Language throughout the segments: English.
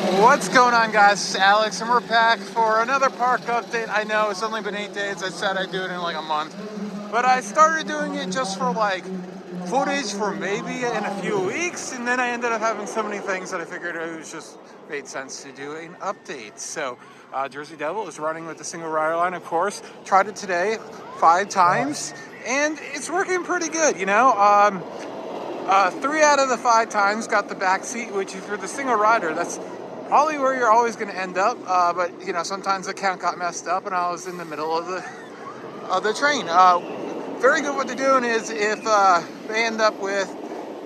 What's going on, guys? It's Alex, and we're back for another park update. I know it's only been 8 days. I said I'd do it in like a month, but I started doing it just for like footage for maybe in a few weeks, and then I ended up having so many things that I figured it was just made sense to do an update. So Jersey Devil is running with the single rider line, of course. Tried it today 5 times, and it's working pretty good, you know. 3 out of the 5 times got the back seat, which if you're the single rider, that's probably where you're always going to end up. But you know, sometimes the count got messed up, and I was in the middle of the train. Very good. What they're doing is if they end up with,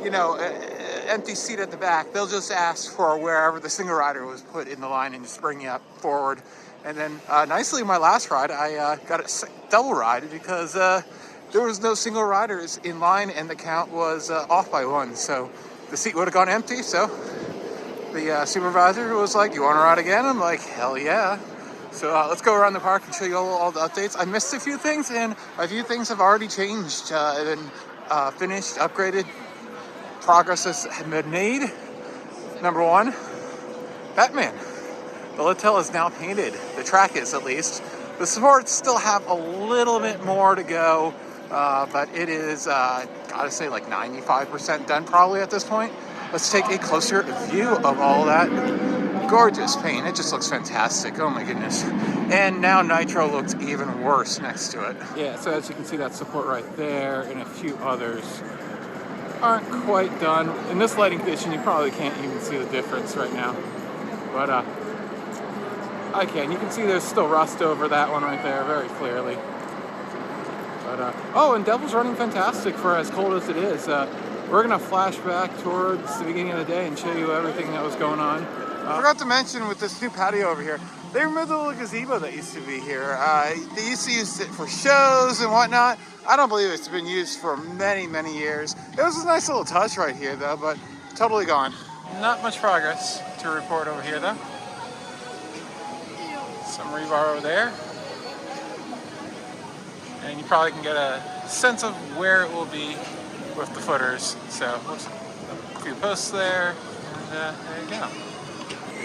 you know, an empty seat at the back, they'll just ask for wherever the single rider was put in the line and just bring you up forward. And then nicely, my last ride, I got a double ride because there was no single riders in line, and the count was off by 1. So the seat would have gone empty. So the supervisor was like, "You want to ride again?" I'm like, "Hell yeah." So let's go around the park and show you all the updates. I missed a few things, and a few things have already changed and finished, upgraded. Progress has been made. Number 1, Batman. The Littell is now painted. The track is, at least. The supports still have a little bit more to go, but it is, gotta say, like 95% done probably at this point. Let's take a closer view of all that gorgeous paint. It just looks fantastic. Oh my goodness. And now Nitro looks even worse next to it. Yeah, so as you can see, that support right there and a few others aren't quite done. In this lighting condition, you probably can't even see the difference right now. But I can. You can see there's still rust over that one right there very clearly. But oh, and Devil's running fantastic for as cold as it is. We're going to flash back towards the beginning of the day and show you everything that was going on. I forgot to mention with this new patio over here, they removed the little gazebo that used to be here. They used to use it for shows and whatnot. I don't believe it's been used for many, many years. It was a nice little touch right here, though, but totally gone. Not much progress to report over here, though. Some rebar over there. And you probably can get a sense of where it will be with the footers. So, looks a few posts there, and there you go.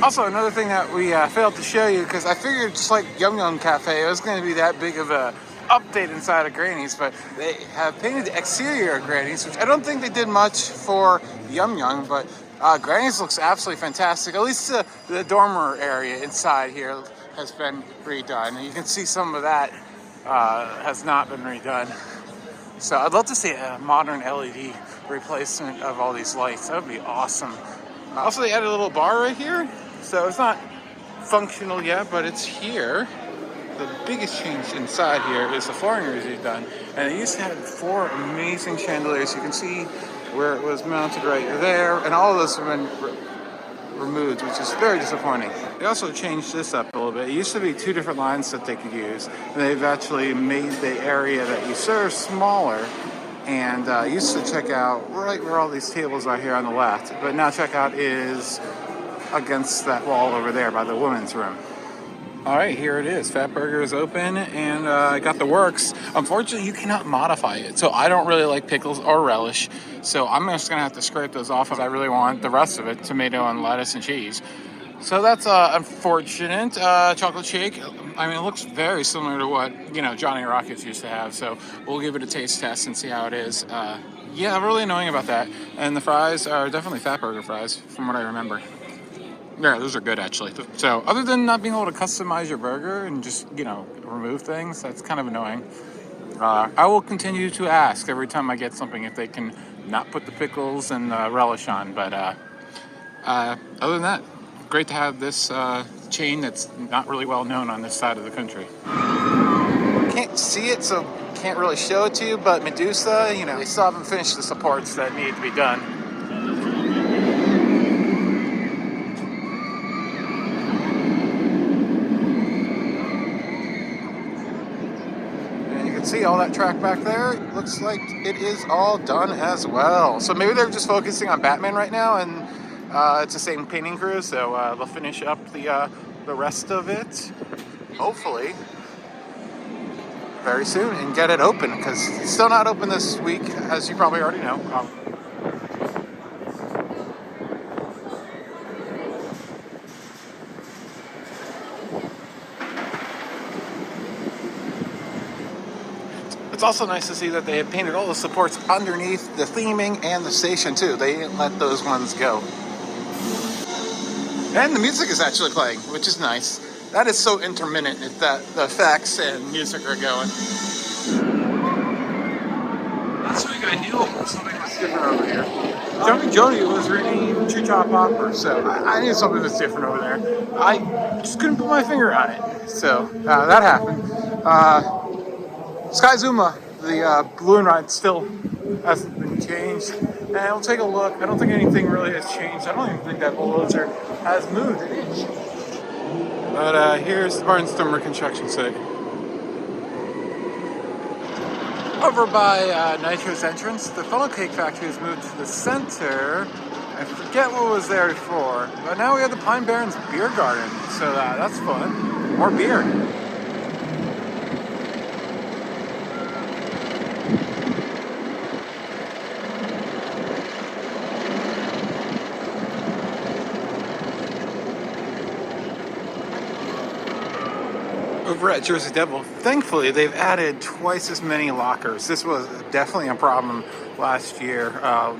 Also, another thing that we failed to show you, because I figured just like Yum Yum Cafe, it was going to be that big of a update inside of Granny's, but they have painted the exterior of Granny's, which I don't think they did much for Yum Yum, but Granny's looks absolutely fantastic. At least the dormer area inside here has been redone, and you can see some of that has not been redone. So I'd love to see a modern LED replacement of all these lights. That would be awesome. Also, they added a little bar right here, so it's not functional yet, but it's here. The biggest change inside here is the flooring is redone, and it used to have 4 amazing chandeliers. You can see where it was mounted right there, and all of those have been removed, which is very disappointing. They also changed this up a little bit. It used to be 2 different lines that they could use, and they've actually made the area that you serve smaller. And used to checkout right where all these tables are here on the left, but now checkout is against that wall over there by the women's room. All right, here it is. Fat Burger is open, and I got the works. Unfortunately, you cannot modify it, so I don't really like pickles or relish, so I'm just gonna have to scrape those off, as I really want the rest of it, tomato and lettuce and cheese. So that's unfortunate. Chocolate shake, I mean, it looks very similar to what, you know, Johnny Rockets used to have, so we'll give it a taste test and see how it is. Yeah, really annoying about that. And the fries are definitely Fat Burger fries, from what I remember. Yeah, those are good, actually. So other than not being able to customize your burger and just, you know, remove things, that's kind of annoying. I will continue to ask every time I get something if they can not put the pickles and relish on, but other than that, great to have this chain that's not really well known on this side of the country. Can't see it, so can't really show it to you, but Medusa, you know, they still haven't finished the supports that need to be done. And you can see all that track back there. It looks like it is all done as well. So maybe they're just focusing on Batman right now, and it's the same painting crew, so they'll finish up the rest of it, hopefully, very soon, and get it open, because it's still not open this week, as you probably already know. It's also nice to see that they have painted all the supports underneath the theming and the station too. They didn't let those ones go. And the music is actually playing, which is nice. That is so intermittent if that the effects and music are going. Last week I knew something was different over here. Jody was reading True Chop Opera, so I knew something was different over there. I just couldn't put my finger on it. So that happened. Sky Zuma, the balloon ride, still hasn't been changed. And we'll take a look. I don't think anything really has changed. I don't even think that bulldozer has moved an inch. But here's the Barnstormer construction site. Over by Nitro's entrance, the funnel cake factory has moved to the center. I forget what was there before, but now we have the Pine Barrens Beer Garden, so that's fun. More beer. Over at Jersey Devil, thankfully they've added twice as many lockers. This was definitely a problem last year.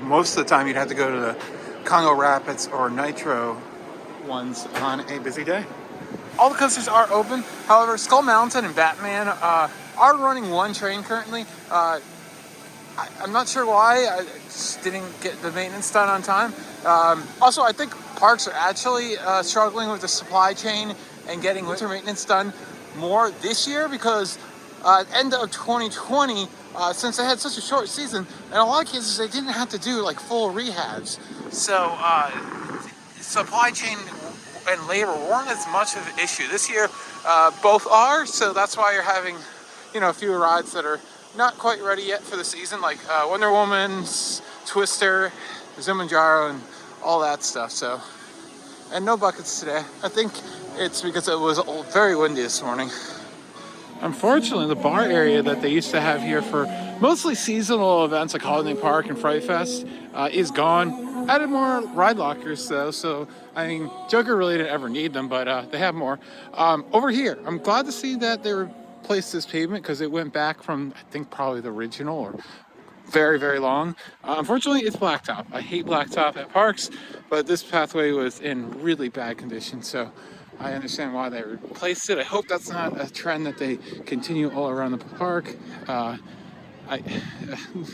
Most of the time you'd have to go to the Congo Rapids or Nitro ones on a busy day. All the coasters are open. However, Skull Mountain and Batman are running one train currently. I'm not sure why. I just didn't get the maintenance done on time. Also, I think parks are actually struggling with the supply chain and getting winter maintenance done more this year because end of 2020, since they had such a short season, in a lot of cases they didn't have to do like full rehabs. So supply chain and labor weren't as much of an issue. This year, both are, so that's why you're having, a few rides that are not quite ready yet for the season, like Wonder Woman, Twister, Zuma and Gyro, and all that stuff. So, and no buckets today. I think it's because it was very windy this morning. Unfortunately, the bar area that they used to have here for mostly seasonal events like Holiday Park and Fright Fest is gone. Added more ride lockers though, so I mean, Joker really didn't ever need them, but they have more. Over here, I'm glad to see that they replaced this pavement because it went back from, I think, probably the original or very, very long. Unfortunately, it's blacktop. I hate blacktop at parks, but this pathway was in really bad condition, so I understand why they replaced it. I hope that's not a trend that they continue all around the park.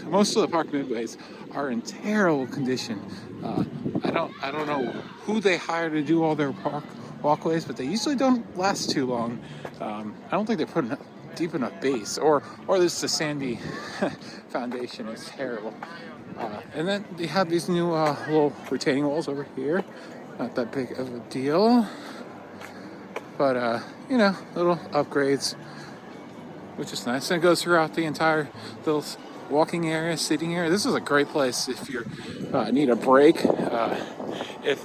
Most of the park midways are in terrible condition. I don't know who they hire to do all their park walkways, but they usually don't last too long. I don't think they put enough deep enough base, or there's the sandy foundation is terrible. And then they have these new little retaining walls over here. Not that big of a deal, but little upgrades, which is nice. And it goes throughout the entire little walking area, sitting area. This is a great place if you need a break, if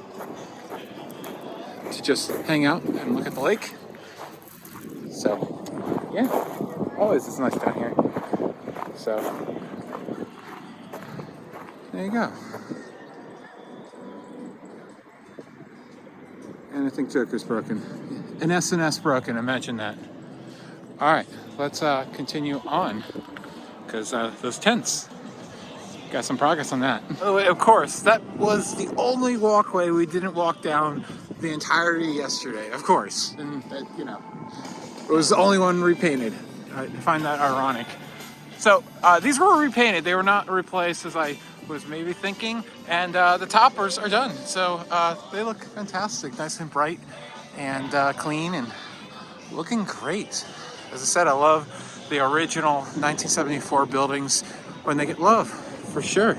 to just hang out and look at the lake. So yeah, always it's nice down here. So there you go. And I think Joker's broken. An S&S broken, imagine that. All right, let's continue on, because those tents, got some progress on that. By the way, of course, that was the only walkway we didn't walk down the entirety yesterday, of course. And, it was the only one repainted. I find that ironic. So these were repainted. They were not replaced as I was maybe thinking. And the toppers are done. So they look fantastic, nice and bright and clean and looking great. As I said, I love the original 1974 buildings when they get love, for sure.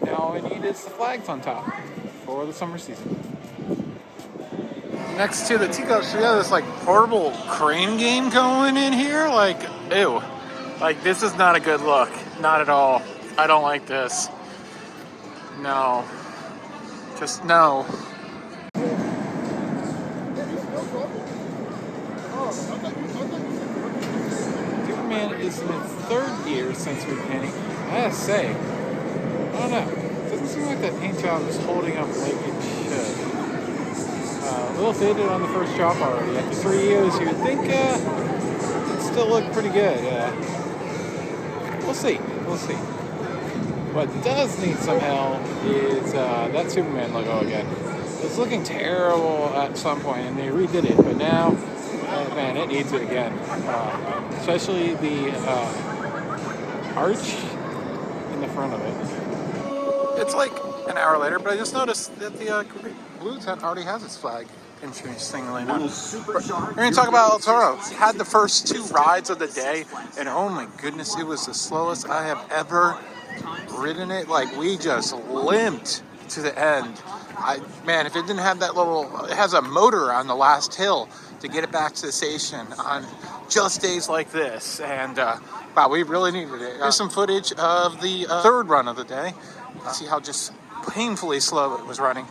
Now all I need is the flags on top for the summer season. Next to the Ticos, we have this like portable crane game going in here. Like, ew. Like, this is not a good look. Not at all. I don't like this. No. Just no. Superman is in its third year since repainting. I gotta say, I don't know. It doesn't seem like that paint job is holding up like it should. A little faded on the first job already. After 3 years, you would think it's still look pretty good. We'll see. We'll see. What does need some help is that Superman logo again. It was looking terrible at some point, and they redid it, but now, man, it needs it again. Especially the arch in the front of it. It's like an hour later, but I just noticed that the blue tent already has its flag. Interestingly enough. We're going to talk about El Toro. He had the first 2 rides of the day, and oh my goodness, it was the slowest I have ever ridden it. Like, we just limped to the end. Man, if it didn't have that little, it has a motor on the last hill to get it back to the station on just days like this, and wow, we really needed it. Here's some footage of the 3rd run of the day. See how just painfully slow it was running.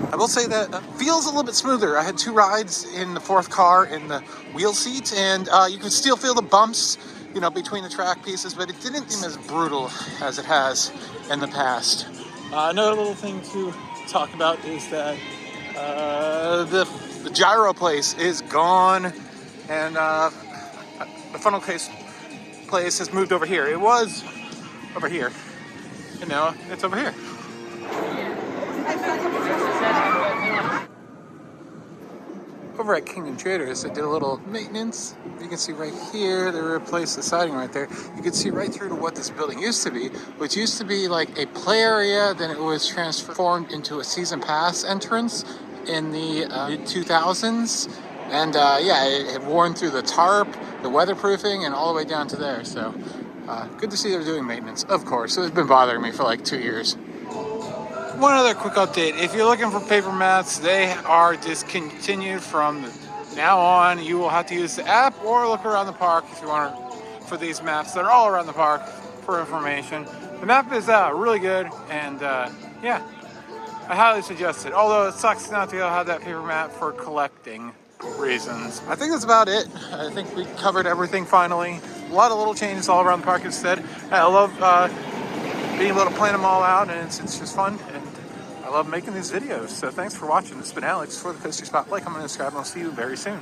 I will say that it feels a little bit smoother. I had 2 rides in the 4th car in the wheel seat, and you can still feel the bumps, you know, between the track pieces, but it didn't seem as brutal as it has in the past. Another little thing to talk about is that the Gyro Place is gone, and the funnel case place has moved over here. It was over here, and now it's over here. Over at Kingdom Traders, they did a little maintenance. You can see right here, they replaced the siding right there. You can see right through to what this building used to be, which used to be like a play area. Then it was transformed into a season pass entrance in the mid-2000s. And yeah, it had worn through the tarp, the weatherproofing, and all the way down to there. So good to see they're doing maintenance, of course. So it's been bothering me for like 2 years. One other quick update. If you're looking for paper mats, they are discontinued from now on. You will have to use the app or look around the park if you want for these maps that are all around the park for information. The map is really good, and yeah, I highly suggest it. Although it sucks not to be able to have that paper map for collecting reasons. I think that's about it. I think we covered everything finally. A lot of little changes all around the park instead. I love being able to plan them all out, and it's just fun, and I love making these videos. So thanks for watching. This has been Alex for the Coaster Spotlight. I'm going to subscribe, and I'll see you very soon.